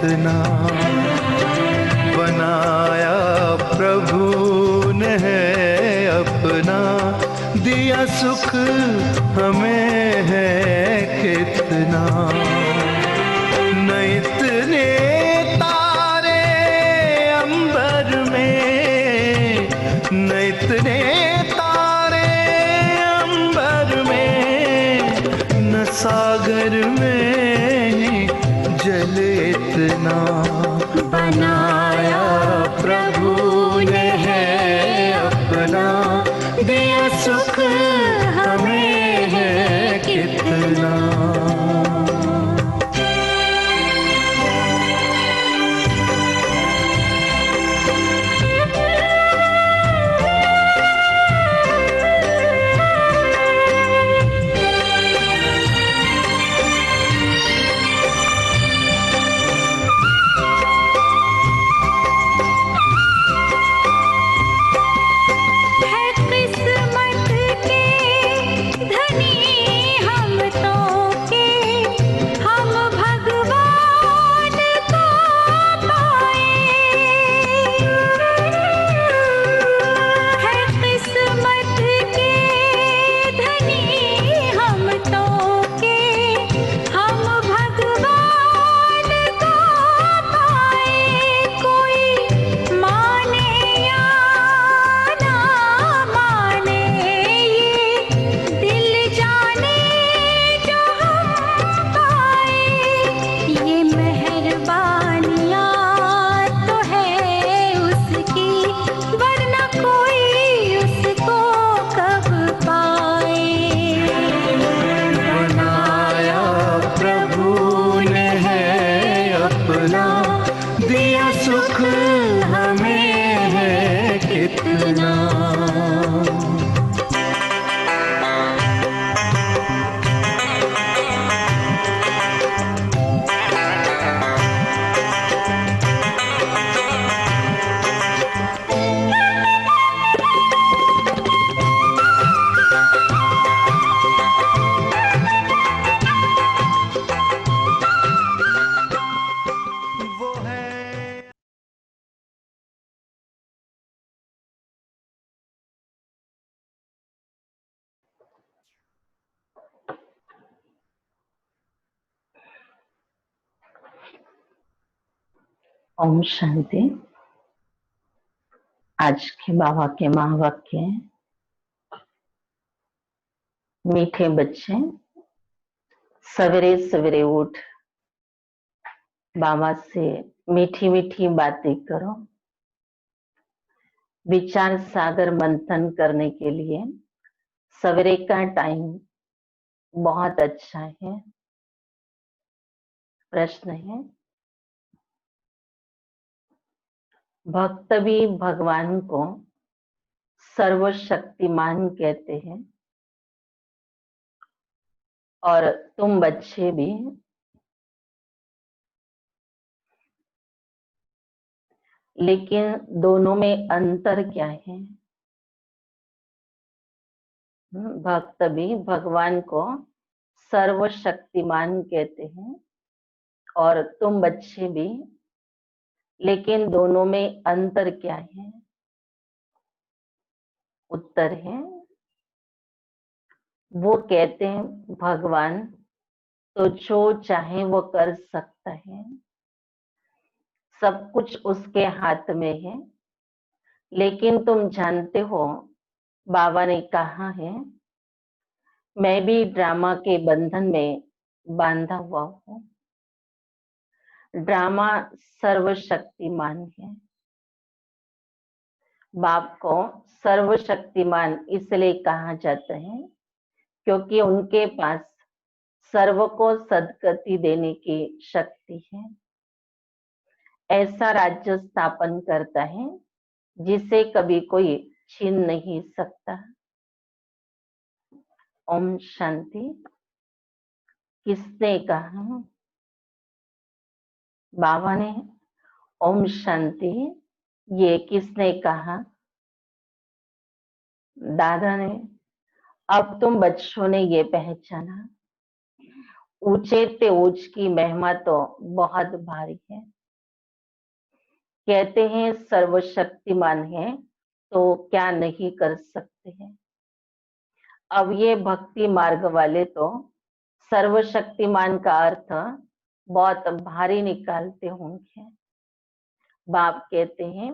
कितना बनाया प्रभु ने है अपना, दिया सुख हमें है कितना। न इतने तारे अंबर में, न इतने तारे अंबर में, न सागर में जल इतना बनाया प्रभु ने है अपना, दिया सुख हमें है कितना। ओम शांति। आज के बाबा के महावाक्य, मीठे बच्चे सवेरे सवेरे उठ बाबा से मीठी मीठी बातें करो। विचार सागर मंथन करने के लिए सवेरे का टाइम बहुत अच्छा है। प्रश्न है, भक्त भी भगवान को सर्वशक्तिमान कहते हैं और तुम बच्चे भी, लेकिन दोनों में अंतर क्या है? भक्त भी भगवान को सर्वशक्तिमान कहते हैं और तुम बच्चे भी, लेकिन दोनों में अंतर क्या है? उत्तर है, वो कहते हैं भगवान तो जो चाहे वो कर सकता है, सब कुछ उसके हाथ में है। लेकिन तुम जानते हो, बाबा ने कहा है, मैं भी ड्रामा के बंधन में बांधा हुआ हूँ। ड्रामा सर्वशक्तिमान है। बाप को सर्वशक्तिमान इसलिए कहा जाता है क्योंकि उनके पास सर्व को सद्गति देने की शक्ति है। ऐसा राज्य स्थापन करता है जिसे कभी कोई छीन नहीं सकता। ओम शांति। किसने कहा? बाबा ने। ओम शांति। ये किसने कहा? दादा ने। अब तुम बच्चों ने ये पहचाना, ऊंचे ते ऊंच की महिमा तो बहुत भारी है। कहते हैं सर्वशक्तिमान है तो क्या नहीं कर सकते हैं। अब ये भक्ति मार्ग वाले तो सर्वशक्तिमान का अर्थ बहुत भारी निकालते होंगे। बाप कहते हैं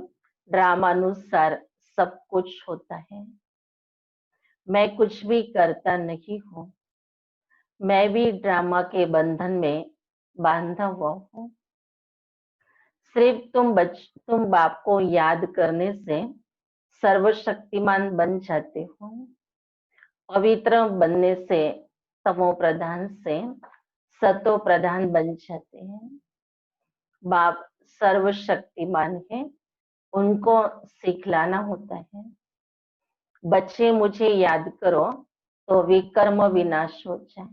ड्रामानुसार सब कुछ होता है, मैं कुछ भी करता नहीं हूँ, मैं भी ड्रामा के बंधन में बांधा हुआ हूँ। सिर्फ तुम बाप को याद करने से सर्वशक्तिमान बन जाते हो। पवित्र बनने से तमो प्रधान से सतो प्रधान बन जाते हैं। बाप सर्वशक्तिमान है, उनको सिखलाना होता है। बच्चे मुझे याद करो तो विकर्म विनाश हो जाए,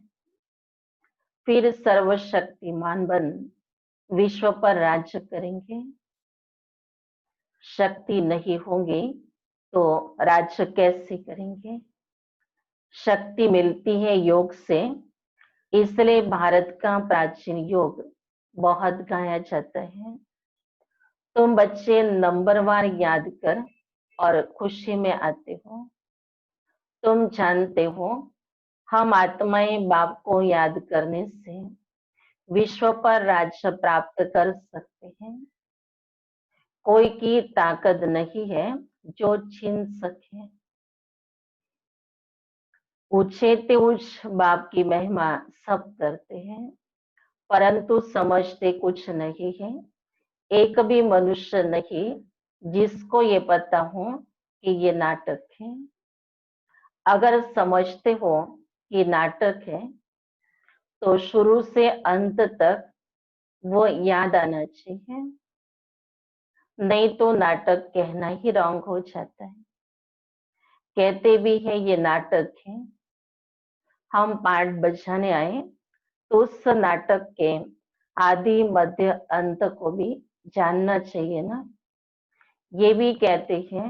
फिर सर्वशक्तिमान बन विश्व पर राज्य करेंगे। शक्ति नहीं होगी तो राज्य कैसे करेंगे। शक्ति मिलती है योग से, इसलिए भारत का प्राचीन योग बहुत गाया जाता है। तुम बच्चे नंबरवार याद कर और खुशी में आते हो। तुम जानते हो हम आत्माएं बाप को याद करने से विश्व पर राज्य प्राप्त कर सकते हैं। कोई की ताकत नहीं है जो छीन सके। ऊंचे ते उच्च बाप की महिमा सब करते हैं, परंतु समझते कुछ नहीं है। एक भी मनुष्य नहीं जिसको ये पता हो कि ये नाटक है। अगर समझते हो कि नाटक है तो शुरू से अंत तक वो याद आना चाहिए, नहीं तो नाटक कहना ही रॉन्ग हो जाता है। कहते भी है ये नाटक है, हम पार्ट बजाने आए तो उस नाटक के आदि मध्य अंत को भी जानना चाहिए ना। ये भी कहते हैं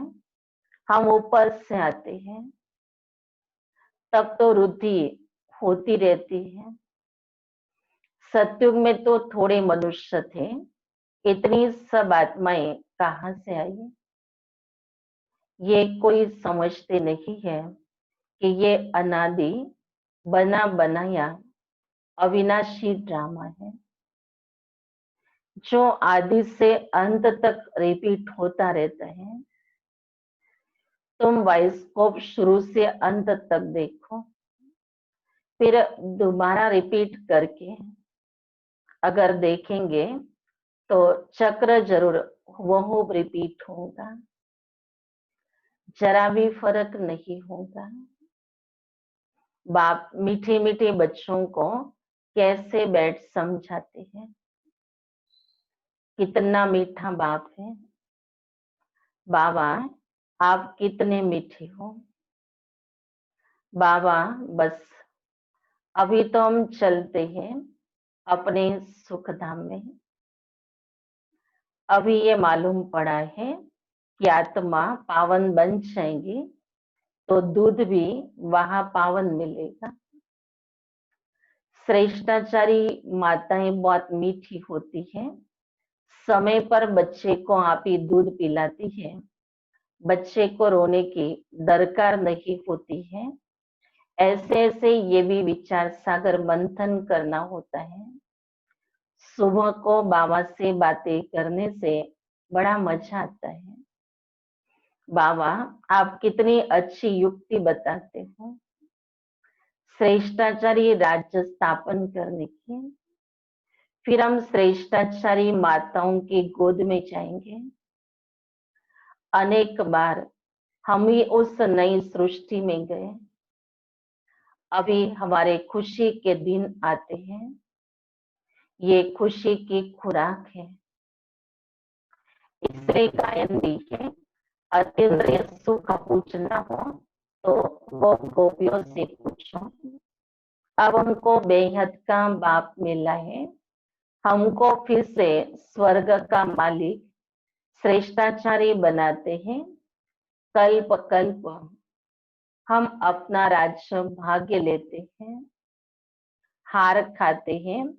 हम ऊपर से आते हैं, तब तो रुद्धि होती रहती है। सतयुग में तो थोड़े मनुष्य थे, इतनी सब आत्माएं कहाँ से आई। ये कोई समझते नहीं है कि ये अनादि बना बनाया अविनाशी ड्रामा है, जो आदि से अंत तक रिपीट होता रहता है। तुम बाइस्कोप शुरू से अंत तक देखो, फिर दोबारा रिपीट करके अगर देखेंगे तो चक्र जरूर वो रिपीट होगा, जरा भी फर्क नहीं होगा। बाप मीठे मीठे बच्चों को कैसे बैठ समझाते हैं। कितना मीठा बाप है। बाबा आप कितने मीठे हो। बाबा बस अभी तो हम चलते हैं अपने सुख धाम में। अभी ये मालूम पड़ा है कि आत्मा पावन बन जाएंगी तो दूध भी वहां पावन मिलेगा। श्रेष्ठाचारी माताएं बहुत मीठी होती हैं, समय पर बच्चे को आप ही दूध पिलाती है, बच्चे को रोने की दरकार नहीं होती है। ऐसे ऐसे ये भी विचार सागर मंथन करना होता है। सुबह को बाबा से बातें करने से बड़ा मजा आता है। बाबा आप कितनी अच्छी युक्ति बताते हो श्रेष्ठाचारी राज्य स्थापन करने की। फिर हम श्रेष्ठाचारी माताओं की गोद में जाएंगे। अनेक बार हम ही उस नई सृष्टि में गए, अभी हमारे खुशी के दिन आते हैं। ये खुशी की खुराक है, इससे गायन भी है। अतीन्द्रिय सुख पूछना हो तो वो गोपियों से पूछो। अब हमको बेहद का बाप मिला है, हमको फिर से स्वर्ग का मालिक श्रेष्ठाचारी बनाते हैं। कल्प कल्प हम अपना राज्य भाग्य लेते हैं। हार खाते हैं,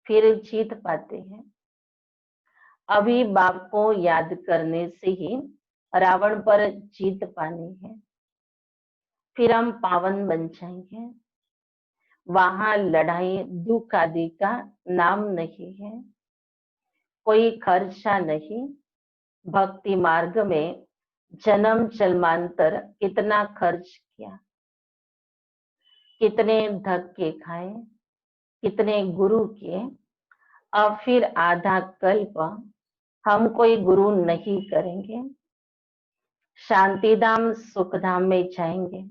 फिर जीत पाते हैं। अभी बाप को याद करने से ही रावण पर जीत पानी है, फिर हम पावन बन जाएंगे। वहां लड़ाई दुख आदि का नाम नहीं है, कोई खर्चा नहीं। भक्ति मार्ग में जन्म जन्मांतर कितना खर्च किया, कितने धक्के खाए, कितने गुरु किए। अब फिर आधा कल्प हम कोई गुरु नहीं करेंगे, शांति धाम सुख धाम में जाएंगे।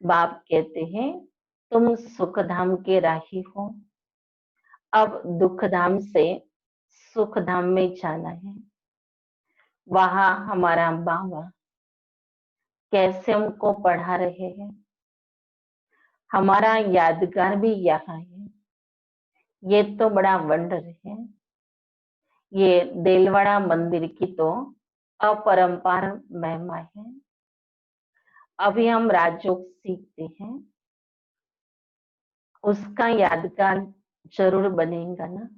बाप कहते हैं तुम सुख धाम के राही हो, अब दुख धाम से सुख धाम में जाना है। वहां हमारा बाबा कैसे हमको पढ़ा रहे हैं, हमारा यादगार भी यहाँ है। ये तो बड़ा वंडर है। ये देलवाड़ा मंदिर की तो अपरंपार महिमा है। अभी हम राजयोग सीखते हैं, उसका यादगार जरूर बनेगा ना।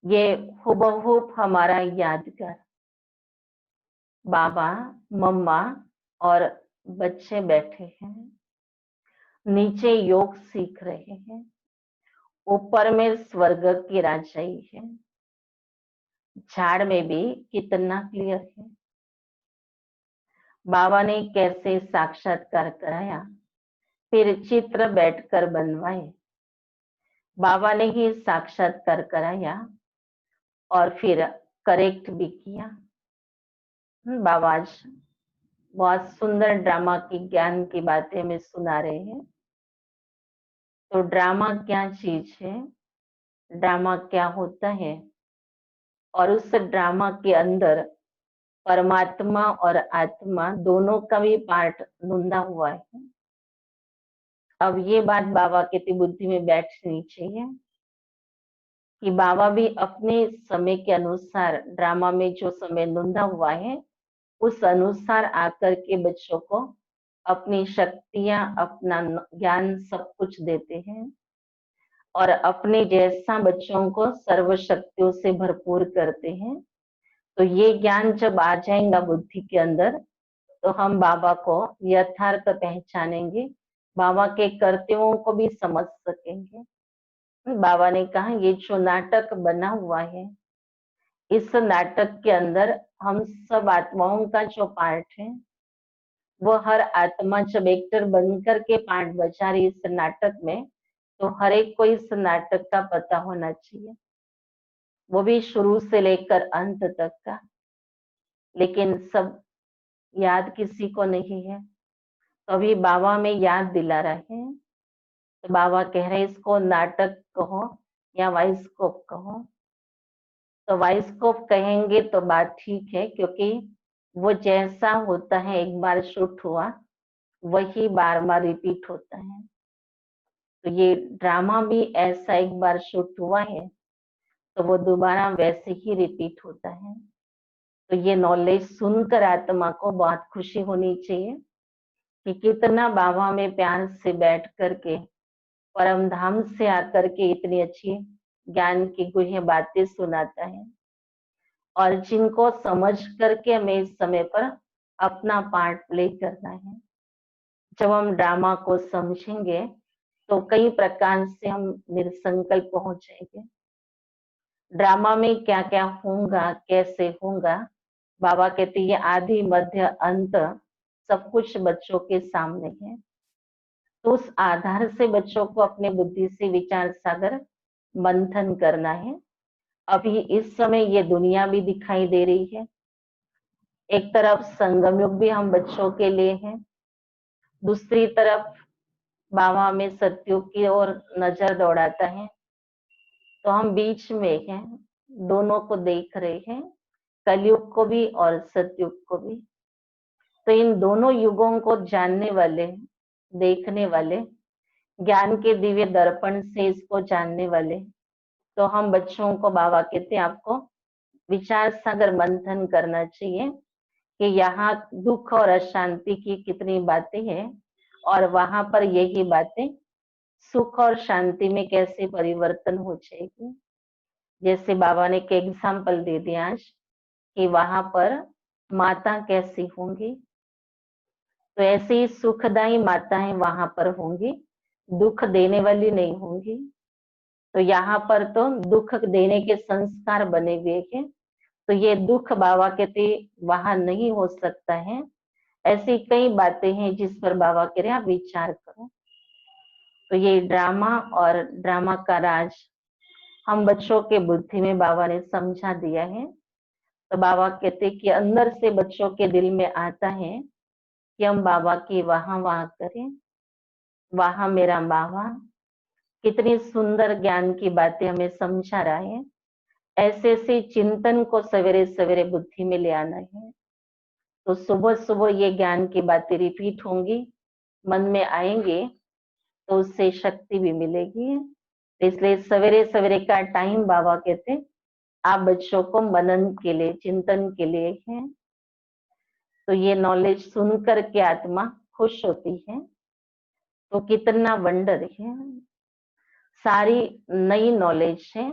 ये हुबहू हमारा यादगार बाबा मम्मा और बच्चे बैठे हैं, नीचे योग सीख रहे हैं, ऊपर में स्वर्ग की राजाई है। झाड़ में भी कितना क्लियर है। बाबा ने कैसे साक्षात्कार कराया, फिर चित्र बैठकर बनवाए। बाबा ने ही साक्षात्कार कराया और फिर करेक्ट भी किया। बाबा आज बहुत सुंदर ड्रामा की ज्ञान की बातें हमें सुना रहे हैं। तो ड्रामा क्या चीज है, ड्रामा क्या होता है, और उस ड्रामा के अंदर परमात्मा और आत्मा दोनों का भी पार्ट ढूंढा हुआ है। अब ये बात बाबा की बुद्धि में बैठनी चाहिए कि बाबा भी अपने समय के अनुसार ड्रामा में जो समय ढूंढा हुआ है उस अनुसार आकर के बच्चों को अपनी शक्तियां, अपना ज्ञान सब कुछ देते हैं और अपने जैसा बच्चों को सर्व शक्तियों से भरपूर करते हैं। तो ये ज्ञान जब आ जाएगा बुद्धि के अंदर तो हम बाबा को यथार्थ पहचानेंगे, बाबा के कर्तव्यों को भी समझ सकेंगे। बाबा ने कहा ये जो नाटक बना हुआ है, इस नाटक के अंदर हम सब आत्माओं का जो पार्ट है, वो हर आत्मा जब एक्टर बनकर के पार्ट बचा रही इस नाटक में, तो हर एक को इस नाटक का पता होना चाहिए, वो भी शुरू से लेकर अंत तक का। लेकिन सब याद किसी को नहीं है। तो अभी बाबा में याद दिला रहे हैं। तो बाबा कह रहे हैं इसको नाटक कहो या वाइस्कोप कहो। तो वाइस्कोप कहेंगे तो बात ठीक है, क्योंकि वो जैसा होता है एक बार शूट हुआ वही बार बार रिपीट होता है। तो ये ड्रामा भी ऐसा एक बार शूट हुआ है तो वो दोबारा वैसे ही रिपीट होता है। तो ये नॉलेज सुनकर आत्मा को बहुत खुशी होनी चाहिए कि कितना बाबा में प्यार से बैठ करके परम धाम से आकर के इतनी अच्छी ज्ञान की गुह्य बातें सुनाता है, और जिनको समझ करके हमें इस समय पर अपना पार्ट प्ले करना है। जब हम ड्रामा को समझेंगे तो कई प्रकार से हम निरसंकल्प हो जाएंगे। ड्रामा में क्या क्या होगा, कैसे होगा, बाबा कहते ये आदि मध्य अंत सब कुछ बच्चों के सामने है। तो उस आधार से बच्चों को अपने बुद्धि से विचार सागर मंथन करना है। अभी इस समय ये दुनिया भी दिखाई दे रही है, एक तरफ संगम युग भी हम बच्चों के लिए है, दूसरी तरफ बाबा में सतयुग की ओर नजर दौड़ाता है। तो हम बीच में हैं, दोनों को देख रहे हैं, कलयुग को भी और सतयुग को भी। तो इन दोनों युगों को जानने वाले, देखने वाले, ज्ञान के दिव्य दर्पण से इसको जानने वाले, तो हम बच्चों को बाबा कहते हैं आपको विचार सागर मंथन करना चाहिए कि यहाँ दुख और अशांति की कितनी बातें हैं और वहां पर यही बातें सुख और शांति में कैसे परिवर्तन हो जाएगी। जैसे बाबा ने एक एग्जाम्पल दे दिया आज कि वहां पर माता कैसी होंगी, तो ऐसी ही सुखदायी माताएं वहां पर होंगी, दुख देने वाली नहीं होंगी। तो यहाँ पर तो दुख देने के संस्कार बने हुए हैं, तो ये दुख बाबा कहते वहां नहीं हो सकता है। ऐसी कई बातें हैं जिस पर बाबा कह रहे हैं आप विचार करो। तो ये ड्रामा और ड्रामा का राज हम बच्चों के बुद्धि में बाबा ने समझा दिया है। तो बाबा कहते कि अंदर से बच्चों के दिल में आता है कि हम बाबा की वहां वहां करें, वहां मेरा बाबा। कितनी सुंदर ज्ञान की बातें हमें समझा रहा है। ऐसे ऐसे चिंतन को सवेरे सवेरे बुद्धि में ले आना है। तो सुबह सुबह ये ज्ञान की बातें रिपीट होंगी, मन में आएंगे, तो उससे शक्ति भी मिलेगी। इसलिए सवेरे सवेरे का टाइम बाबा कहते आप बच्चों को मनन के लिए, चिंतन के लिए है। तो ये नॉलेज सुनकर के आत्मा खुश होती है। तो कितना वंडर है, सारी नई नॉलेज है,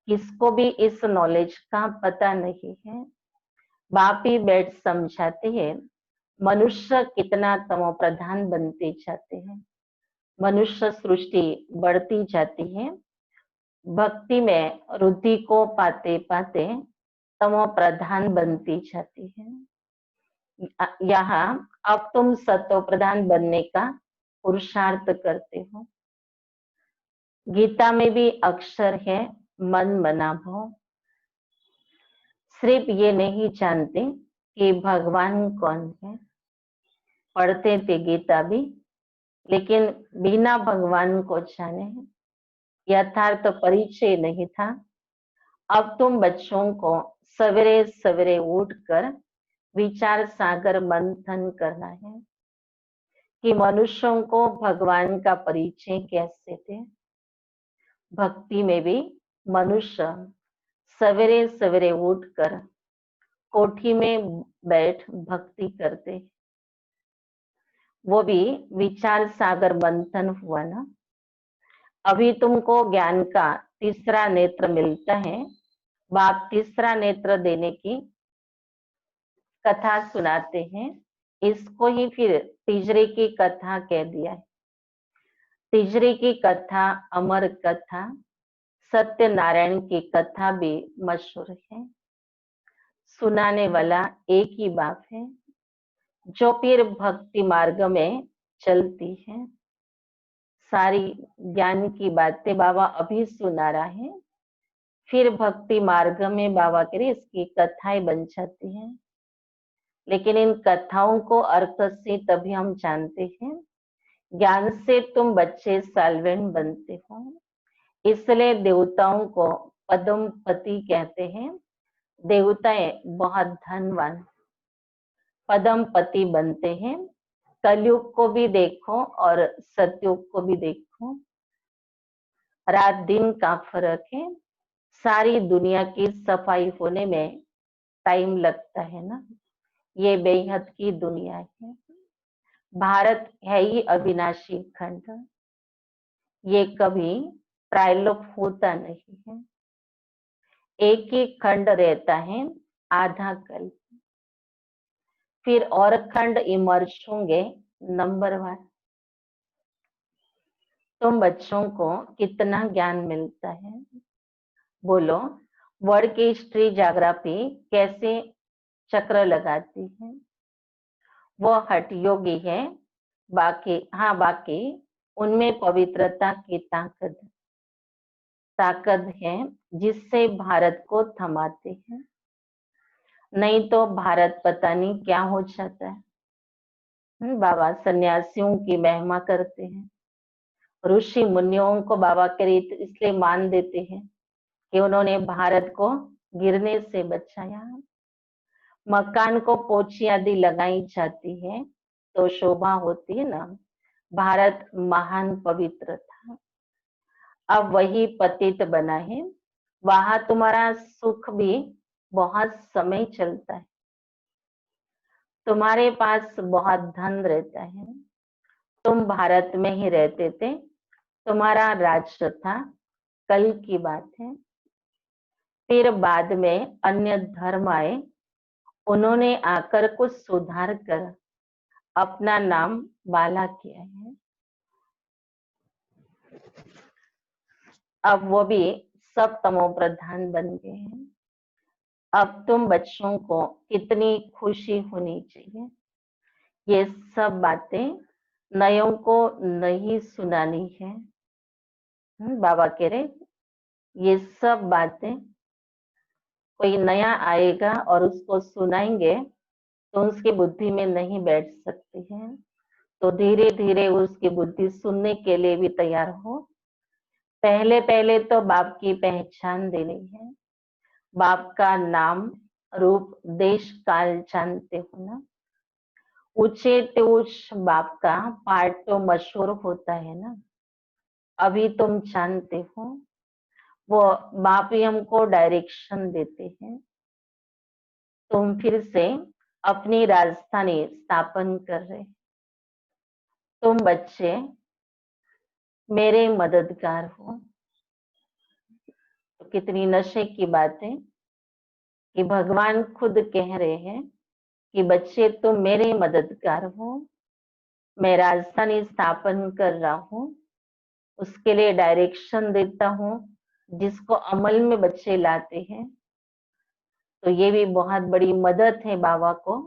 किसको भी इस नॉलेज का पता नहीं है। बाप ही बैठ समझाते हैं मनुष्य कितना तमो प्रधान बनते जाते हैं, मनुष्य सृष्टि बढ़ती जाती है, भक्ति में रुद्धि को पाते पाते तमो प्रधान बनती जाती है। यहाँ अब तुम सतो प्रधान बनने का पुरुषार्थ करते हो। गीता में भी अक्षर है मन मना भव। सिर्फ ये नहीं जानते कि भगवान कौन है, पढ़ते थे गीता भी, लेकिन बिना भगवान को जाने यथार्थ परिचय नहीं था। अब तुम बच्चों को सवेरे सवेरे उठकर विचार सागर मंथन करना है कि मनुष्यों को भगवान का परिचय कैसे दे। भक्ति में भी मनुष्य सवेरे सवेरे उठकर कोठी में बैठ भक्ति करते, वो भी विचार सागर मंथन हुआ ना। अभी तुमको ज्ञान का तीसरा नेत्र मिलता है, बाप तीसरा नेत्र देने की कथा सुनाते हैं। इसको ही फिर तीसरे की कथा कह दिया है। तीसरे की कथा अमर कथा, सत्यनारायण की कथा भी मशहूर है। सुनाने वाला एक ही बाप है, जो फिर भक्ति मार्ग में चलती है। सारी ज्ञान की बातें बाबा अभी सुना रहा है, फिर भक्ति मार्ग में बाबा के लिए इसकी कथाएं बन जाती हैं। लेकिन इन कथाओं को अर्थ से तभी हम जानते हैं, ज्ञान से तुम बच्चे साल्वेंट बनते हो। इसलिए देवताओं को पद्मपति कहते हैं। देवताएं बहुत धनवान पद्मपति बनते हैं। कलयुग को भी देखो और सतयुग को भी देखो, रात दिन का फर्क है। सारी दुनिया की सफाई होने में टाइम लगता है ना, ये बेहद की दुनिया है। भारत है ही अविनाशी खंड, ये कभी त्रैलोक होता नहीं है। एक ही खंड रहता है आधा कल्प, फिर और खंड इमर्ज होंगे नंबरवार। तुम बच्चों को कितना ज्ञान मिलता है, बोलो। वर्ड की हिस्ट्री ज्योग्राफी कैसे चक्र लगाती है, वो हठ योगी है। बाकी उनमें पवित्रता की ताकत है, जिससे भारत को थमाते हैं। नहीं तो भारत पता नहीं क्या हो जाता है। बाबा सन्यासियों की महिमा करते हैं, ऋषि मुनियों को बाबा के रीत इसलिए मान देते हैं कि उन्होंने भारत को गिरने से बचाया। मकान को पोछी आदि लगाई जाती है तो शोभा होती है ना। भारत महान पवित्र था, अब वही पतित बना है। वहां तुम्हारा सुख भी बहुत समय चलता है, तुम्हारे पास बहुत धन रहता है। तुम भारत में ही रहते थे, तुम्हारा राज्य था, कल की बात है। फिर बाद में अन्य धर्म आए, उन्होंने आकर कुछ सुधार कर अपना नाम बाला किया है। अब वो भी सब तमो प्रधान बन गए हैं। अब तुम बच्चों को कितनी खुशी होनी चाहिए। ये सब बातें नयों को नहीं सुनानी है। बाबा कह रहे ये सब बातें कोई नया आएगा और उसको सुनाएंगे तो उसकी बुद्धि में नहीं बैठ सकती है। तो धीरे धीरे उसकी बुद्धि सुनने के लिए भी तैयार हो। पहले पहले तो बाप की पहचान देनी है। बाप का नाम, रूप, देश, काल जानते हो ना। ऊंचे तो उच्च बाप का पाठ तो मशहूर होता है ना, अभी तुम जानते हो। वो बाप ही हमको डायरेक्शन देते हैं। तुम फिर से अपनी राजधानी स्थापन कर रहे। तुम बच्चे मेरे मददगार हो। तो कितनी नशे की बात है कि भगवान खुद कह रहे हैं कि बच्चे तुम मेरे मददगार हो। मैं राजधानी स्थापन कर रहा हूँ, उसके लिए डायरेक्शन देता हूँ, जिसको अमल में बच्चे लाते हैं। तो ये भी बहुत बड़ी मदद है बाबा को।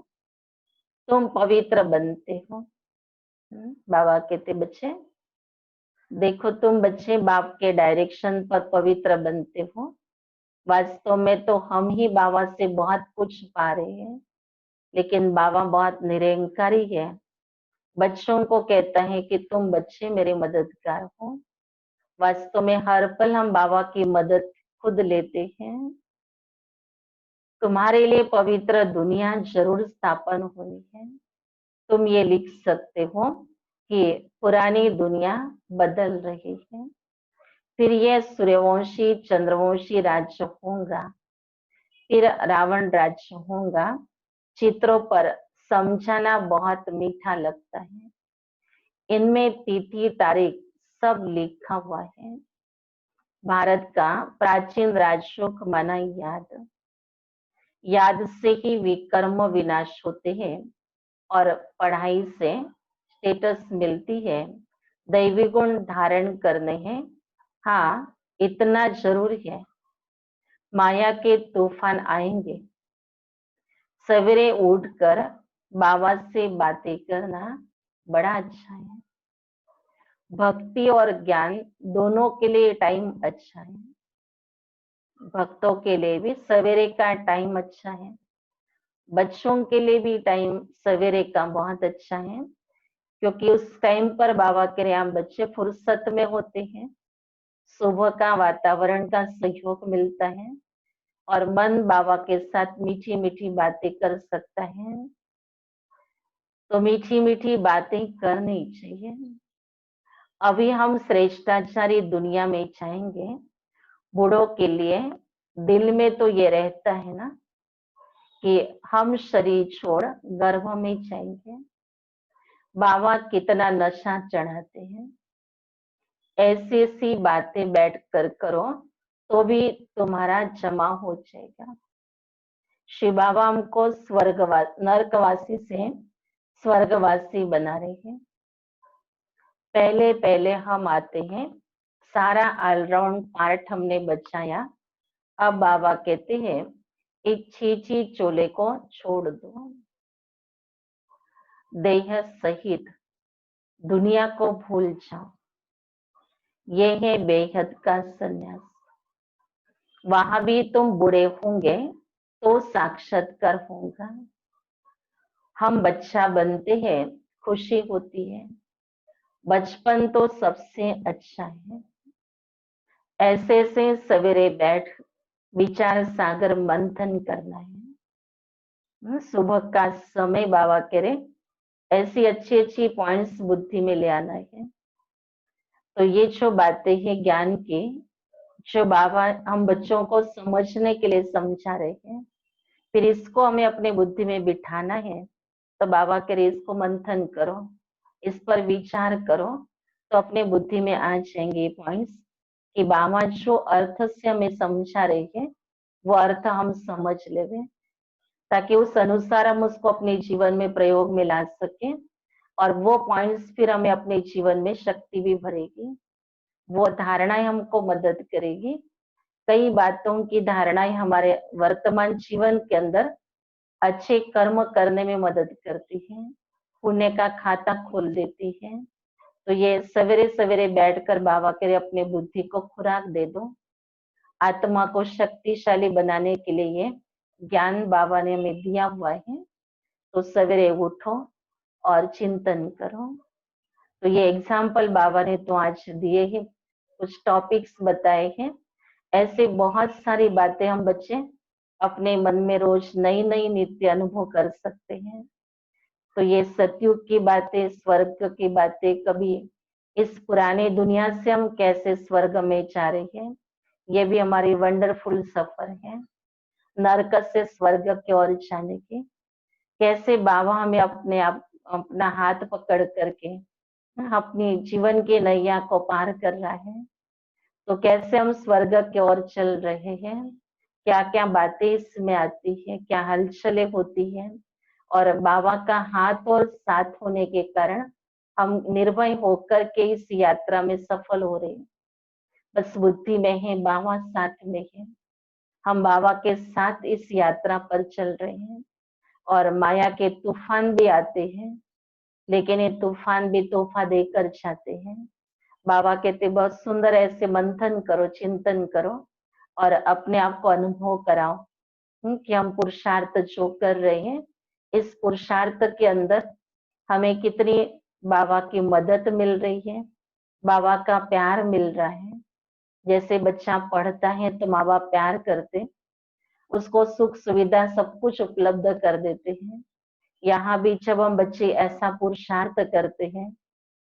तुम पवित्र बनते हो। बाबा कहते बच्चे देखो, तुम बच्चे बाप के डायरेक्शन पर पवित्र बनते हो। वास्तव में तो हम ही बाबा से बहुत कुछ पा रहे हैं, लेकिन बाबा बहुत निरंकारी है। बच्चों को कहता है कि तुम बच्चे मेरे मददगार हो। वास्तव में हर पल हम बाबा की मदद खुद लेते हैं। तुम्हारे लिए पवित्र दुनिया जरूर स्थापन होनी है। तुम ये लिख सकते हो कि पुरानी दुनिया बदल रही है, फिर यह सूर्यवंशी चंद्रवंशी राज्य होगा, फिर रावण राज्य होगा। चित्रों पर समझाना बहुत मीठा लगता है। इनमें तिथि तारीख सब लिखा हुआ है। भारत का प्राचीन राजयोग माना याद, याद से ही विकर्म विनाश होते हैं और पढ़ाई से स्टेटस मिलती है। दैवी गुण धारण करने हैं, हाँ इतना जरूर है। माया के तूफान आएंगे। सवेरे उठकर बाबा से बातें करना बड़ा अच्छा है। भक्ति और ज्ञान दोनों के लिए टाइम अच्छा है। भक्तों के लिए भी सवेरे का टाइम अच्छा है, बच्चों के लिए भी टाइम सवेरे का बहुत अच्छा है, क्योंकि उस टाइम पर बाबा के यहाँ बच्चे फुर्सत में होते हैं। सुबह का वातावरण का सहयोग मिलता है और मन बाबा के साथ मीठी मीठी बातें कर सकता है। तो मीठी मीठी बातें करनी चाहिए। अभी हम श्रेष्ठाचारी दुनिया में जाएंगे। बूढ़ों के लिए दिल में तो ये रहता है ना कि हम शरीर छोड़ गर्भ में जाएंगे। बाबा कितना नशा चढ़ाते हैं। ऐसी ऐसी बातें बैठ कर करो तो भी तुम्हारा जमा हो जाएगा। शिव बाबा हमको नरकवासी से स्वर्गवासी बना रहे हैं। पहले पहले हम आते हैं, सारा ऑलराउंड पार्ट हमने बचाया। अब बाबा कहते हैं एक छींची चोले को छोड़ दो। देह सहित दुनिया को भूल जाओ। ये है बेहद का संन्यास। वहां भी तुम बुरे होंगे तो साक्षात्कार होगा। हम बच्चा बनते हैं, खुशी होती है। बचपन तो सबसे अच्छा है। ऐसे से सवेरे बैठ विचार सागर मंथन करना है। सुबह का समय बाबा कह रहे ऐसी अच्छी अच्छी पॉइंट्स बुद्धि में ले आना है। तो ये जो बातें हैं ज्ञान की, जो बाबा हम बच्चों को समझने के लिए समझा रहे हैं, फिर इसको हमें अपने बुद्धि में बिठाना है। तो बाबा कह रहे इसको मंथन करो, इस पर विचार करो, तो अपने बुद्धि में आ जाएंगे पॉइंट्स कि बाबा जो अर्थ से हमें समझा रही है वो अर्थ हम समझ लेवे, ताकि उस अनुसार हम उसको अपने जीवन में प्रयोग में ला सके और वो पॉइंट्स फिर हमें अपने जीवन में शक्ति भी भरेगी। वो धारणाएं हमको मदद करेगी। कई बातों की धारणाएं हमारे वर्तमान जीवन के अंदर अच्छे कर्म करने में मदद करती है, पुण्य का खाता खोल देती है। तो ये सवेरे सवेरे बैठकर बाबा के लिए अपने बुद्धि को खुराक दे दो। आत्मा को शक्तिशाली बनाने के लिए ये ज्ञान बाबा ने हमें दिया हुआ है। तो सवेरे उठो और चिंतन करो। तो ये एग्जाम्पल बाबा ने तो आज दिए हैं, कुछ टॉपिक्स बताए हैं। ऐसे बहुत सारी बातें हम बच्चे अपने मन में रोज नई नई नित्य अनुभव कर सकते हैं। तो ये सतयुग की बातें, स्वर्ग की बातें, कभी इस पुराने दुनिया से हम कैसे स्वर्ग में जा रहे हैं, ये भी हमारी वंडरफुल सफर है। नरक से स्वर्ग की ओर जाने की कैसे बाबा हमें अपने आप अपना हाथ पकड़ करके अपनी जीवन की नैया को पार कर रहा है। तो कैसे हम स्वर्ग की ओर चल रहे हैं, क्या क्या बातें इसमें आती है, क्या हलचलें होती है, और बाबा का हाथ और साथ होने के कारण हम निर्भय होकर के इस यात्रा में सफल हो रहे हैं। बस बुद्धि में है, बाबा साथ में है, हम बाबा के साथ इस यात्रा पर चल रहे हैं। और माया के तूफान भी आते हैं, लेकिन ये तूफान भी तोहफा देकर जाते हैं। बाबा कहते बहुत सुंदर ऐसे मंथन करो, चिंतन करो और अपने आप को अनुभव कराओ कि हम पुरुषार्थ जो कर रहे हैं, इस पुरुषार्थ के अंदर हमें कितनी बाबा की मदद मिल रही है, बाबा का प्यार मिल रहा है। जैसे बच्चा पढ़ता है तो माँ बाप प्यार करते, उसको सुख सुविधा सब कुछ उपलब्ध कर देते हैं। यहाँ भी जब हम बच्चे ऐसा पुरुषार्थ करते हैं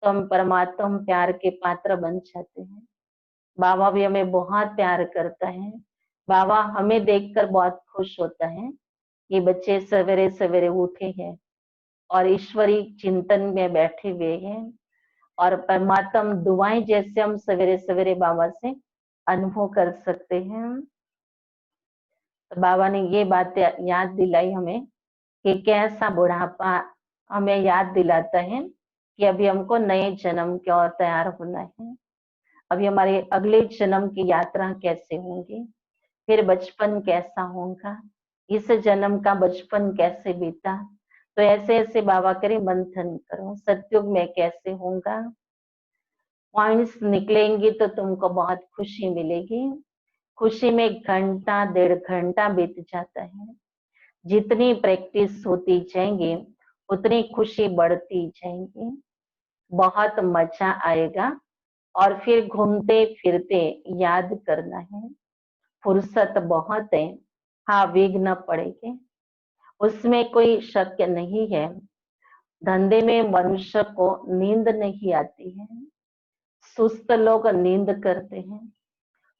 तो हम परमात्मा प्यार के पात्र बन जाते हैं। बाबा भी हमें बहुत प्यार करता है। बाबा हमें देखकर बहुत खुश होता है कि बच्चे सवेरे सवेरे उठे हैं और ईश्वरी चिंतन में बैठे हुए हैं, और परमात्मा दुआएं जैसे हम सवेरे सवेरे बाबा से अनुभव कर सकते हैं। तो बाबा ने ये बात याद दिलाई हमें कि कैसा बुढ़ापा हमें याद दिलाता है कि अभी हमको नए जन्म की ओर तैयार होना है। अभी हमारे अगले जन्म की यात्रा कैसे होंगी, फिर बचपन कैसा होगा, इस जन्म का बचपन कैसे बीता। तो ऐसे ऐसे बाबा करे मंथन करो, सतयुग में कैसे होगा। पॉइंट्स निकलेंगी तो तुमको बहुत खुशी मिलेगी। खुशी में घंटा 1.5 घंटा बीत जाता है। जितनी प्रैक्टिस होती जाएंगी उतनी खुशी बढ़ती जाएंगी, बहुत मजा आएगा। और फिर घूमते फिरते याद करना है, फुर्सत बहुत है। हाँ, विघ्न पड़ेंगे, उसमें कोई शक नहीं है। धंधे में मनुष्य को नींद नहीं आती है, सुस्त लोग नींद करते हैं।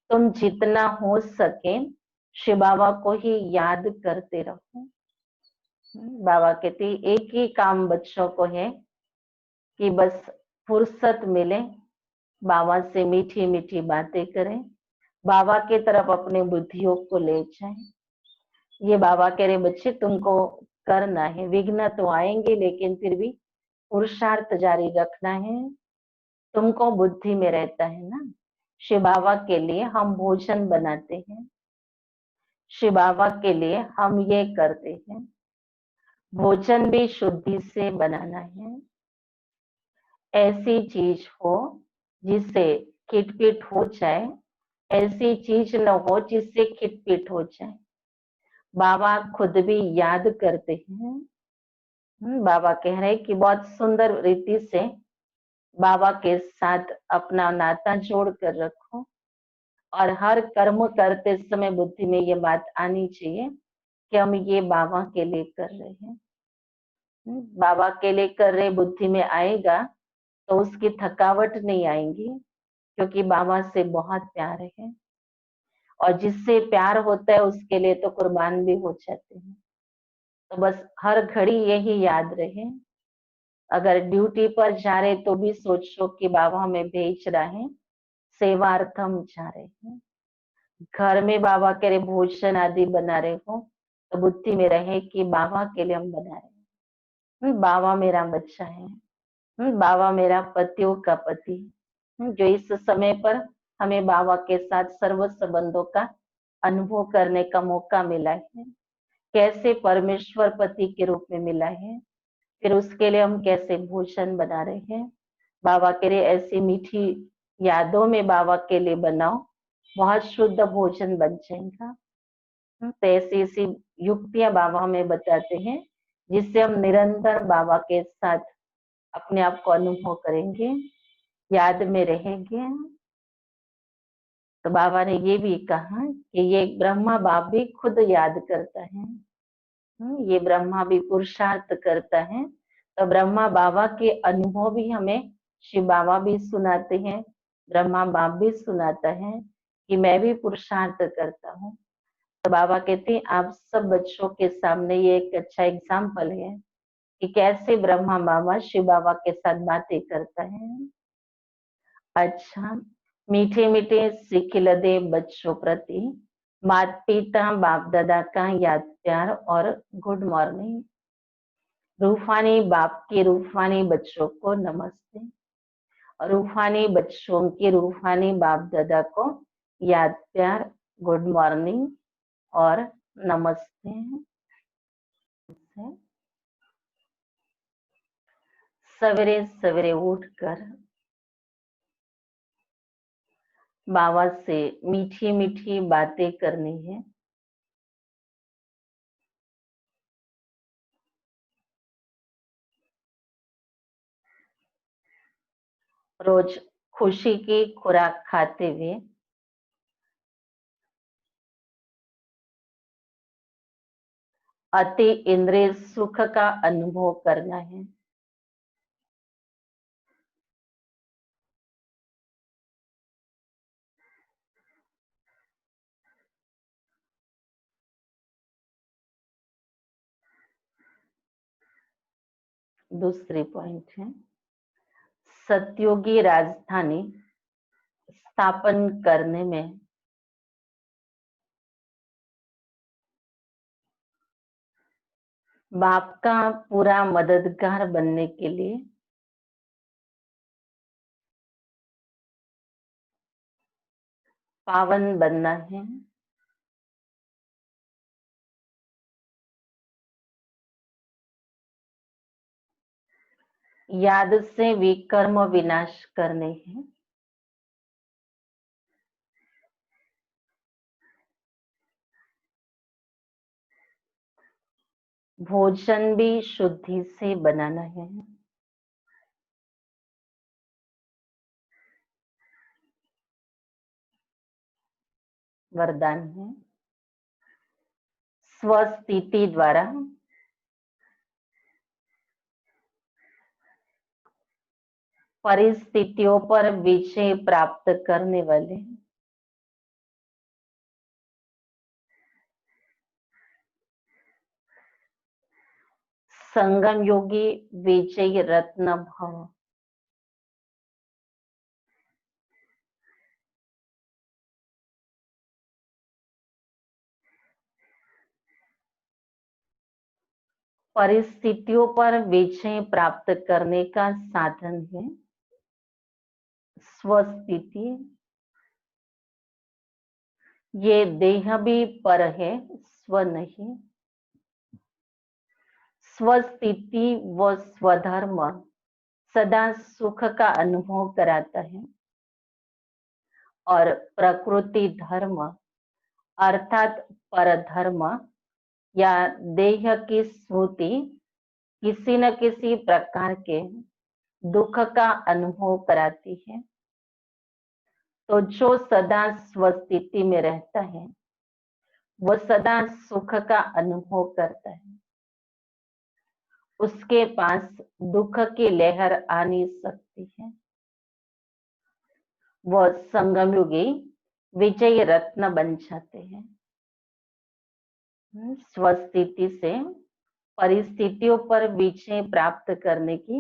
तुम जितना हो सके शिव बाबा को ही याद करते रहो। बाबा कहते एक ही काम बच्चों को है कि बस फुर्सत मिले, बाबा से मीठी मीठी बातें करें, बाबा की तरफ अपने बुद्धियों को ले जाएं। ये बाबा कह रहे बच्चे तुमको करना है, विघ्न तो आएंगे लेकिन फिर भी पुरुषार्थ जारी रखना है। तुमको बुद्धि में रहता है ना, शिव बाबा के लिए हम भोजन बनाते हैं, शिव बाबा के लिए हम ये करते हैं। भोजन भी शुद्धि से बनाना है, ऐसी चीज हो जिससे खिटपिट हो जाए, ऐसी चीज न हो जिससे खिटपिट हो जाए। बाबा खुद भी याद करते हैं। बाबा कह रहे कि बहुत सुंदर रीति से बाबा के साथ अपना नाता जोड़ कर रखो, और हर कर्म करते समय बुद्धि में ये बात आनी चाहिए कि हम ये बाबा के लिए कर रहे हैं। बाबा के लिए कर रहे बुद्धि में आएगा तो उसकी थकावट नहीं आएगी, क्योंकि बाबा से बहुत प्यार है, और जिससे प्यार होता है उसके लिए तो कुर्बान भी हो जाते हैं। तो बस हर घड़ी यही याद रहे अगर ड्यूटी पर जा रहे तो भी सोचो कि बाबा हमें भेज रहा है, सेवार्थम जा रहे हैं। घर में बाबा के लिए भोजन आदि बना रहे हो तो बुद्धि में रहे कि बाबा के लिए हम बना रहे हैं। बाबा मेरा बच्चा है, बाबा मेरा पतियों का पति, जो इस समय पर हमें बाबा के साथ सर्व संबंधों का अनुभव करने का मौका मिला है, कैसे परमेश्वर पति के रूप में मिला है, फिर उसके लिए हम कैसे भोजन बना रहे हैं। बाबा के लिए ऐसी मीठी यादों में बाबा के लिए बनाओ, बहुत शुद्ध भोजन बन जाएगा। तो ऐसी ऐसी युक्तियां बाबा हमें बताते हैं जिससे हम निरंतर बाबा के साथ अपने आप को अनुभव करेंगे, याद में रहेंगे। तो बाबा ने ये भी कहा कि ये ब्रह्मा बाप भी खुद याद करता है, ये ब्रह्मा भी पुरुषार्थ करता है। तो ब्रह्मा बाबा के अनुभव भी हमें शिव बाबा भी सुनाते हैं, ब्रह्मा बाप भी सुनाता है कि मैं भी पुरुषार्थ करता हूँ। तो बाबा कहते हैं आप सब बच्चों के सामने ये एक अच्छा एग्जाम्पल है कि कैसे ब्रह्मा बाबा शिव बाबा के साथ बातें करता है। अच्छा, मीठे मीठे सिखिलदे बच्चों प्रति माता पिता बाप दादा का याद प्यार और गुड मॉर्निंग। रूफानी बाप के रूफानी बच्चों को नमस्ते और रूफानी बच्चों के रूफानी बाप दादा को याद प्यार, गुड मॉर्निंग और नमस्ते। सवेरे सवेरे उठकर बाबा से मीठी मीठी बातें करनी है। रोज खुशी की खुराक खाते हुए अति इंद्रिय सुख का अनुभव करना है। दूसरी पॉइंट है सतयुगी राजधानी स्थापन करने में बाप का पूरा मददगार बनने के लिए पावन बनना है। याद से विकर्म विनाश करने हैं। भोजन भी शुद्धि से बनाना है। वरदान है स्वस्थिति द्वारा परिस्थितियों पर विजय प्राप्त करने वाले संगम योगी विजय रत्न भव। परिस्थितियों पर विजय प्राप्त करने का साधन है स्वस्थिति। ये देह भी पर है, स्व नहीं। स्वस्थिति व स्वधर्म सदा सुख का अनुभव कराता है और प्रकृति धर्म अर्थात परधर्म या देह की स्मृति किसी न किसी प्रकार के दुख का अनुभव कराती है। तो जो सदा स्वस्थिति में रहता है वो सदा सुख का अनुभव करता है, उसके पास दुख की लहर आ नहीं सकती है। वह संगमयुगी विजय रत्न बन जाते हैं। स्वस्थिति से परिस्थितियों पर विजय प्राप्त करने की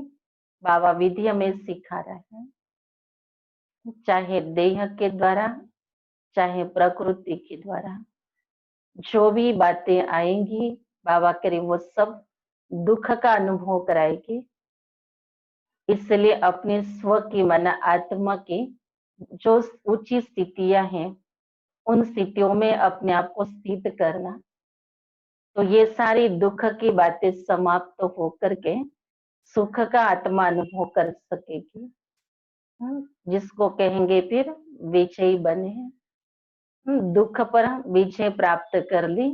बाबा विधि हमें सिखा रहा है, चाहे देह के द्वारा चाहे प्रकृति के द्वारा जो भी बातें आएंगी, बाबा करे वो सब दुख का अनुभव कराएगी। इसलिए अपने स्व की मन आत्मा की जो ऊंची स्थितियां हैं, उन स्थितियों में अपने आप को स्थित करना, तो ये सारी दुख की बातें समाप्त होकर के सुख का आत्मा अनुभव कर सकेगी। जिसको कहेंगे फिर विजयी बने। दुख पर विजय प्राप्त कर ली,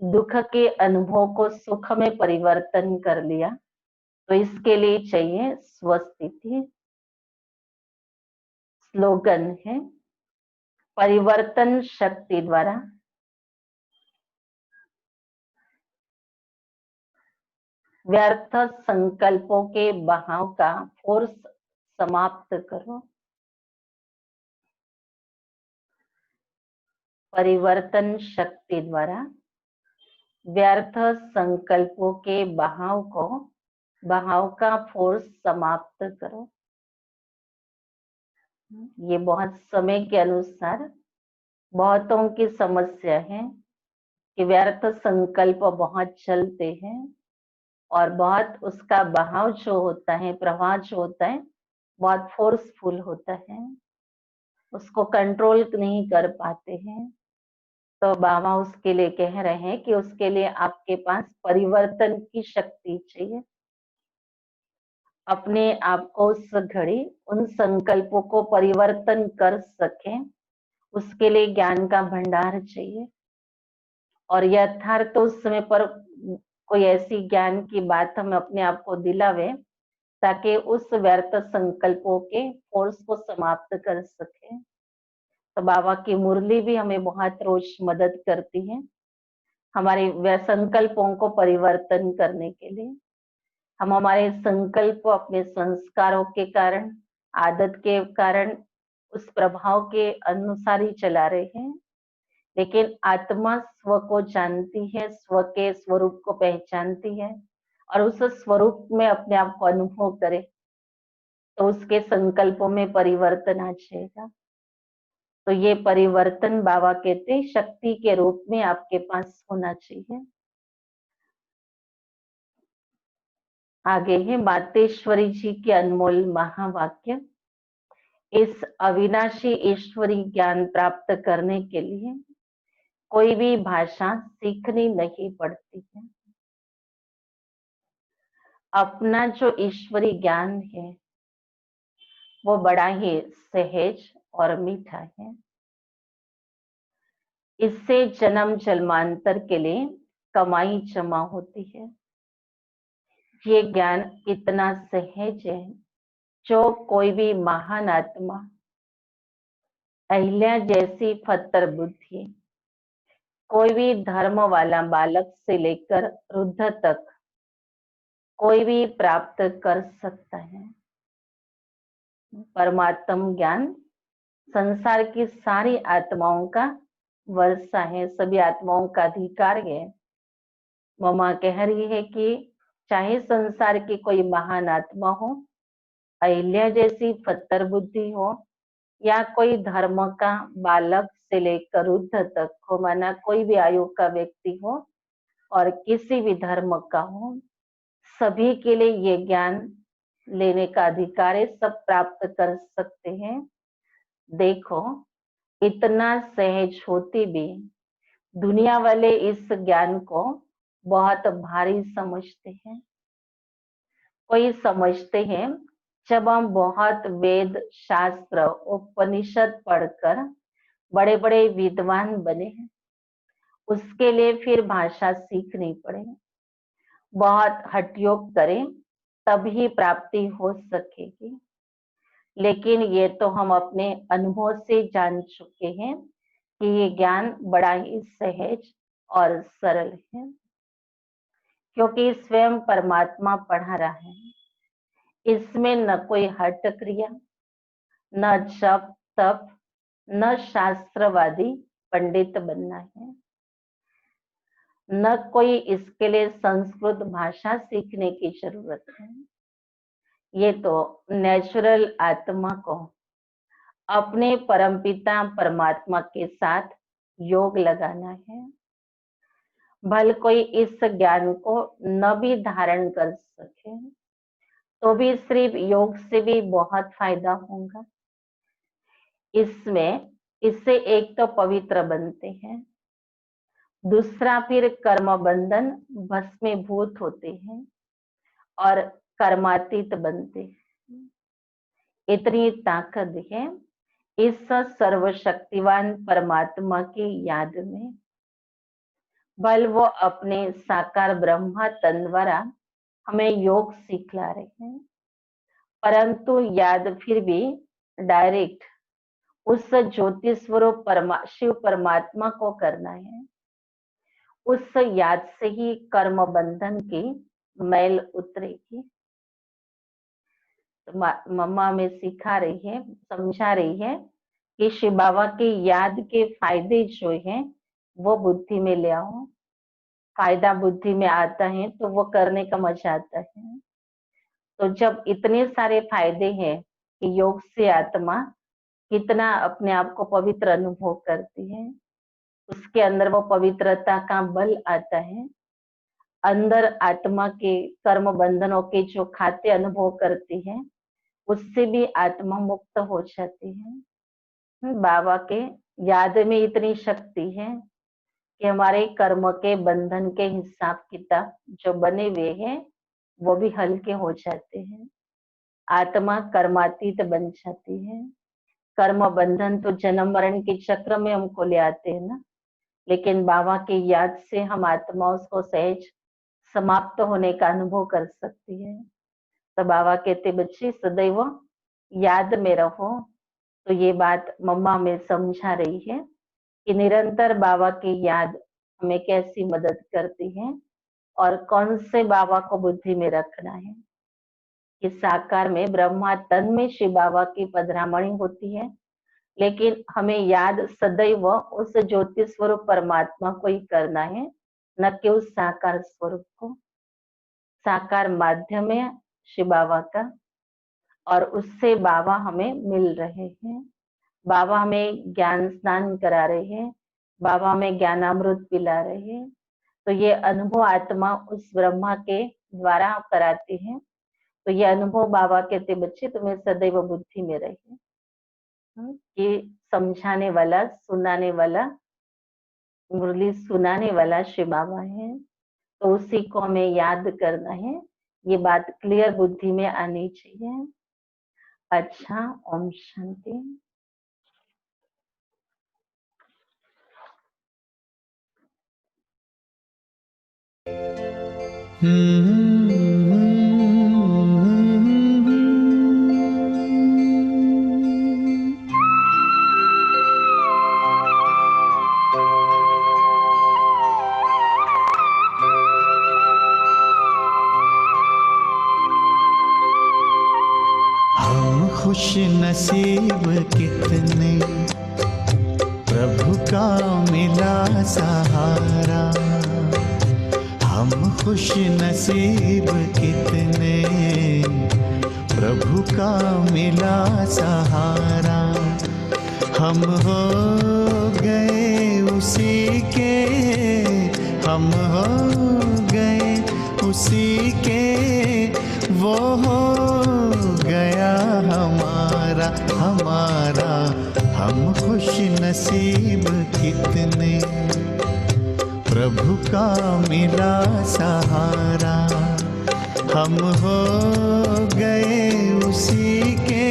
दुख के अनुभव को सुख में परिवर्तन कर लिया, तो इसके लिए चाहिए स्वस्थिति। स्लोगन है परिवर्तन शक्ति द्वारा व्यर्थ संकल्पों के बहाव का फोर्स समाप्त करो। परिवर्तन शक्ति द्वारा व्यर्थ संकल्पों के बहाव का फोर्स समाप्त करो। ये बहुत समय के अनुसार बहुतों की समस्या है कि व्यर्थ संकल्प बहुत चलते हैं और बहुत उसका बहाव जो होता है, प्रवाह जो होता है, बहुत फोर्सफुल होता है, उसको कंट्रोल नहीं कर पाते हैं। तो बाबा उसके लिए कह रहे हैं कि उसके लिए आपके पास परिवर्तन की शक्ति चाहिए। अपने आप को उस घड़ी उन संकल्पों को परिवर्तन कर सके, उसके लिए ज्ञान का भंडार चाहिए। और यथार्थ तो उस समय पर कोई ऐसी ज्ञान की बात हम अपने आप को दिलावे ताकि उस व्यर्थ संकल्पों के फोर्स को समाप्त कर सके। तो बाबा की मुरली भी हमें बहुत रोज मदद करती है हमारे संकल्पों को परिवर्तन करने के लिए। हम हमारे संकल्प अपने संस्कारों के कारण, आदत के कारण, उस प्रभाव के अनुसार ही चला रहे हैं, लेकिन आत्मा स्व को जानती है, स्व के स्वरूप को पहचानती है और उस स्वरूप में अपने आप को अनुभव करे तो उसके संकल्पों में परिवर्तन आ जाएगा। तो ये परिवर्तन बाबा कहते शक्ति के रूप में आपके पास होना चाहिए। आगे है मातेश्वरी जी के अनमोल महावाक्य। इस अविनाशी ईश्वरी ज्ञान प्राप्त करने के लिए कोई भी भाषा सीखनी नहीं पड़ती है। अपना जो ईश्वरी ज्ञान है वो बड़ा ही सहज और मीठा है। इससे जन्म जन्मांतर के लिए कमाई जमा होती है। ये ज्ञान इतना सहज है जो कोई भी महान आत्मा, अहिल्या जैसी फत्तर बुद्धि, कोई भी धर्म वाला बालक से लेकर वृद्ध तक कोई भी प्राप्त कर सकता है। परमात्म ज्ञान संसार की सारी आत्माओं का वर्षा है, सभी आत्माओं का अधिकार है। ममा कह रही है कि चाहे संसार की कोई महान आत्मा हो, अहिल्या जैसी फत्तर बुद्धि हो, या कोई धर्म का बालक से लेकर वृद्ध तक हो, माना कोई भी आयु का व्यक्ति हो और किसी भी धर्म का हो, सभी के लिए ये ज्ञान लेने का अधिकार है, सब प्राप्त कर सकते हैं। देखो इतना सहज होते भी दुनिया वाले इस ज्ञान को बहुत भारी समझते हैं। कोई समझते हैं जब हम बहुत वेद शास्त्र उपनिषद पढ़कर बड़े बड़े विद्वान बने हैं, उसके लिए फिर भाषा सीखनी पड़े, बहुत हठयोग करें तभी प्राप्ति हो सकेगी। लेकिन ये तो हम अपने अनुभव से जान चुके हैं कि ये ज्ञान बड़ा ही सहज और सरल है, क्योंकि स्वयं परमात्मा पढ़ा रहा है। इसमें न कोई हठ क्रिया, न जप तप, न शास्त्रवादी पंडित बनना है, न कोई इसके लिए संस्कृत भाषा सीखने की जरूरत है। ये तो नेचुरल आत्मा को अपने परमपिता परमात्मा के साथ योग लगाना है। भल कोई इस ज्ञान को न भी धारण कर सके तो भी सिर्फ योग से भी बहुत फायदा होगा। इससे एक तो पवित्र बनते हैं, दूसरा फिर कर्म बंधन भस्मीभूत होते हैं और कर्मातीत बनते हैं। इतनी ताकत है इस सर्वशक्तिवान परमात्मा की याद में। बल वो अपने साकार ब्रह्मा तन द्वारा हमें योग सिखला रहे हैं, परंतु याद फिर भी डायरेक्ट उस ज्योति स्वरूप शिव परमात्मा को करना है। उस याद से ही कर्म बंधन की मैल उतरेगी। तो मम्मा हमें सिखा रही है, समझा रही है कि शिव बाबा की याद के फायदे जो हैं वो बुद्धि में ले आओ। फायदा बुद्धि में आता है तो वो करने का मजा आता है। तो जब इतने सारे फायदे हैं कि योग से आत्मा कितना अपने आप को पवित्र अनुभव करती है, उसके अंदर वो पवित्रता का बल आता है। अंदर आत्मा के कर्म बंधनों के जो खाते अनुभव करती है उससे भी आत्मा मुक्त हो जाती है। बाबा के याद में इतनी शक्ति है कि हमारे कर्म के बंधन के हिसाब किताब जो बने हुए हैं वो भी हल्के हो जाते हैं। आत्मा कर्मातीत बन जाती है। कर्म बंधन तो जन्म मरण के चक्र में हमको ले आते हैं ना, लेकिन बाबा की याद से हम आत्मा उसको सहज समाप्त होने का अनुभव कर सकती है। तो बाबा कहते बच्चे सदैव याद में रहो। तो ये बात मम्मा में समझा रही है कि निरंतर बाबा की याद हमें कैसी मदद करती है और कौन से बाबा को बुद्धि में रखना है। कि साकार में ब्रह्मा तन में शिव बाबा की पधरामणी होती है, लेकिन हमें याद सदैव उस ज्योति स्वरूप परमात्मा को ही करना है, न कि उस साकार स्वरूप को। साकार माध्यम है शिव बाबा का और उससे बाबा हमें मिल रहे हैं। बाबा हमें ज्ञान स्नान करा रहे हैं, बाबा हमें ज्ञानामृत पिला रहे हैं। तो ये अनुभव आत्मा उस ब्रह्मा के द्वारा कराती है। तो ये अनुभव बाबा कहते बच्चे तुम्हें सदैव बुद्धि में रहे। ये समझाने वाला, सुनाने वाला, मुरली सुनाने वाला शिव बाबा है। तो उसी को हमें याद करना है। ये बात क्लियर बुद्धि में आनी चाहिए। अच्छा, ओम शांति। हम खुश नसीब कितने, प्रभु का मिला सहारा। हम खुश नसीब कितने, प्रभु का मिला सहारा। हम हो गए उसी के, हम हो गए उसी के, वो हो गया हमारा हमारा। हम खुश नसीब कितने, प्रभु का मिला सहारा। हम हो गए उसी के,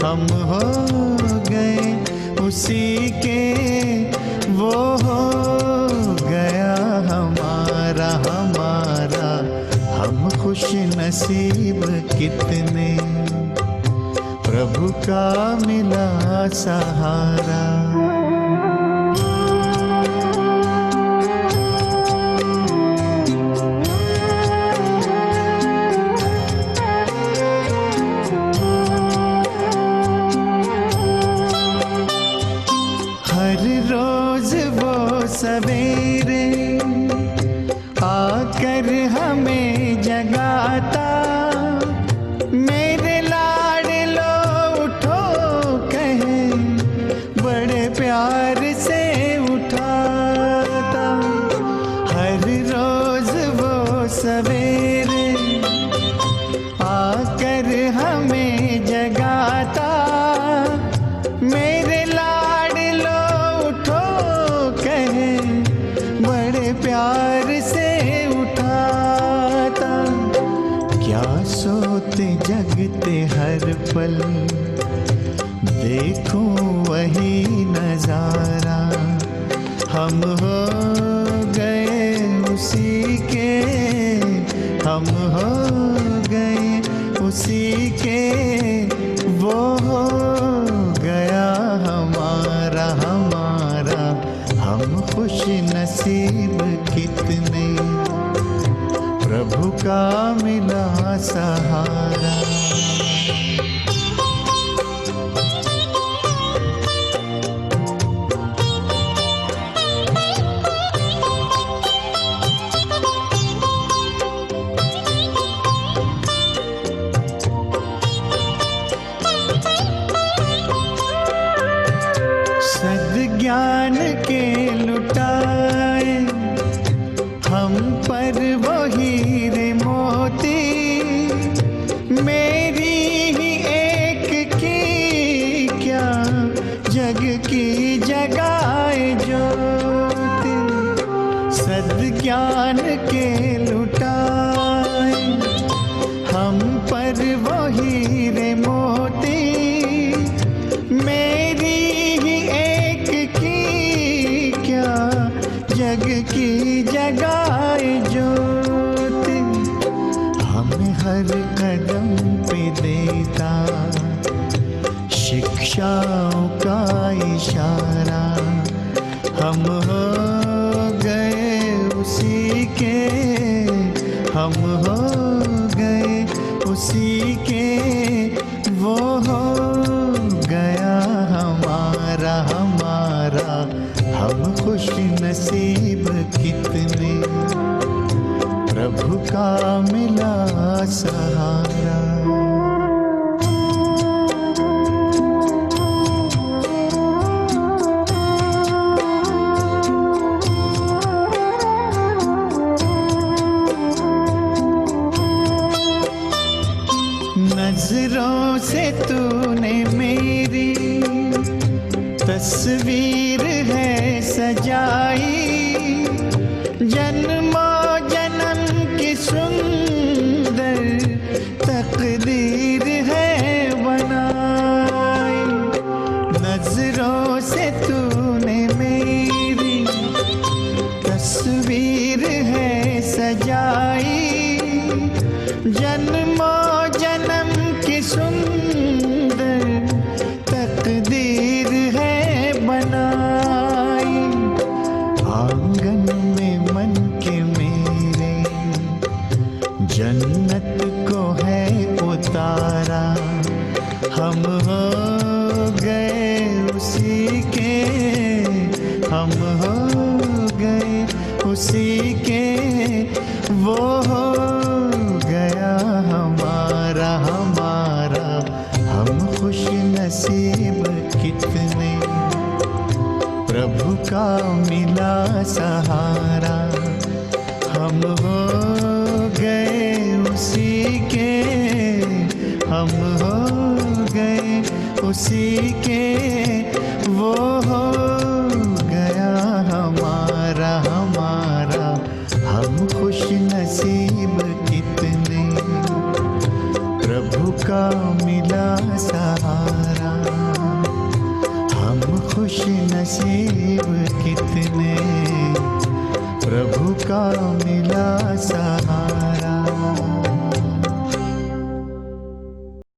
हम हो गए उसी के, वो हो गया हमारा हमारा। हम खुश नसीब कितने, प्रभु का मिला सहारा। हर रोज वो सवेरे आकर हमें जगाता, प्यार से उठाता, क्या सोते जगते हर पल देखूं वही नजारा। हम हो गए उसी के, हम हो गए उसी के, वो हो गया हमारा हमारा। हम खुश नसीब कितने, प्रभु का मिला सहारा। सद्ज्ञान के लुटाए हम पर वो हीरे मोती, मेरी ही एक की क्या जग की जगाए ज्योति। सद्ज्ञान के लुटाए हम पर वो हीरे मोती, मेरी ही एक की क्या जग की जगाए ज्योति। हमें हर कदम पे देता शिक्षाओं का इशारा। हम हो गए उसी के, हम हो गए उसी के, वो हो गया हमारा हमारा। हम खुश नसीब कितने, प्रभु का मिला सहारा। नजरों से तूने मेरी तस्वीर है सजाई, जन्मों जन्म की सुंदर तकदीर है बनाई। नजरों से तूने मेरी तस्वीर है सजाई, जन्मों जन्म की सुंदर तकदीर है बनाई। आंगन में मन के मेरे जन्नत को है उतारा। हम हो गए उसी के, हम हो गए उसी के, वो हो गया हमारा हमारा। हम खुश नसीब कितने, प्रभु का मिला सहारा। हम हो गए उसी के, हम हो गए उसी के, वो हो गया हमारा हमारा। हम खुश नसीब कितने, प्रभु का मिला सहारा। हम खुश नसीब कितने, प्रभु का मिला सहारा।